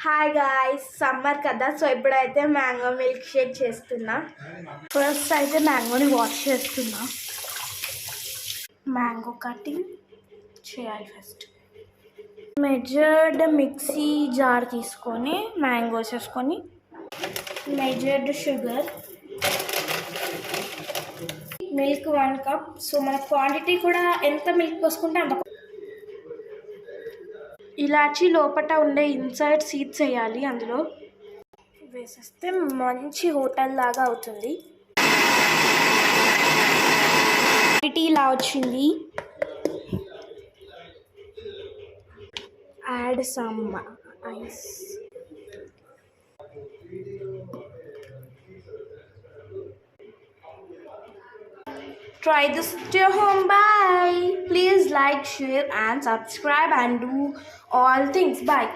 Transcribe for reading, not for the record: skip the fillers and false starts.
Hi guys, summer కదా. So ఇప్పుడైతే mango milk shake చేస్తున్నా. ఫస్ట్ అయితే మ్యాంగోని వాష్ చేస్తున్నా. మ్యాంగో కటింగ్ చేయాలి ఫస్ట్. మెజర్డ్ మిక్సీ జార్ తీసుకొని మ్యాంగోస్ వేసుకొని, measured sugar, milk 1 cup. So మన క్వాంటిటీ కూడా ఎంత మిల్క్ పోసుకుంటే అంత. ఇలాచి లోపల ఉండే ఇన్సైడ్ సీడ్స్ వేయాలి. అందులో వేసేస్తే మంచి హోటల్ లాగా అవుతుంది. క్వాంటిటీ ఇలా వచ్చింది. Add some ice. Try this at your home. Bye. Please like, share and subscribe and do all things. Bye.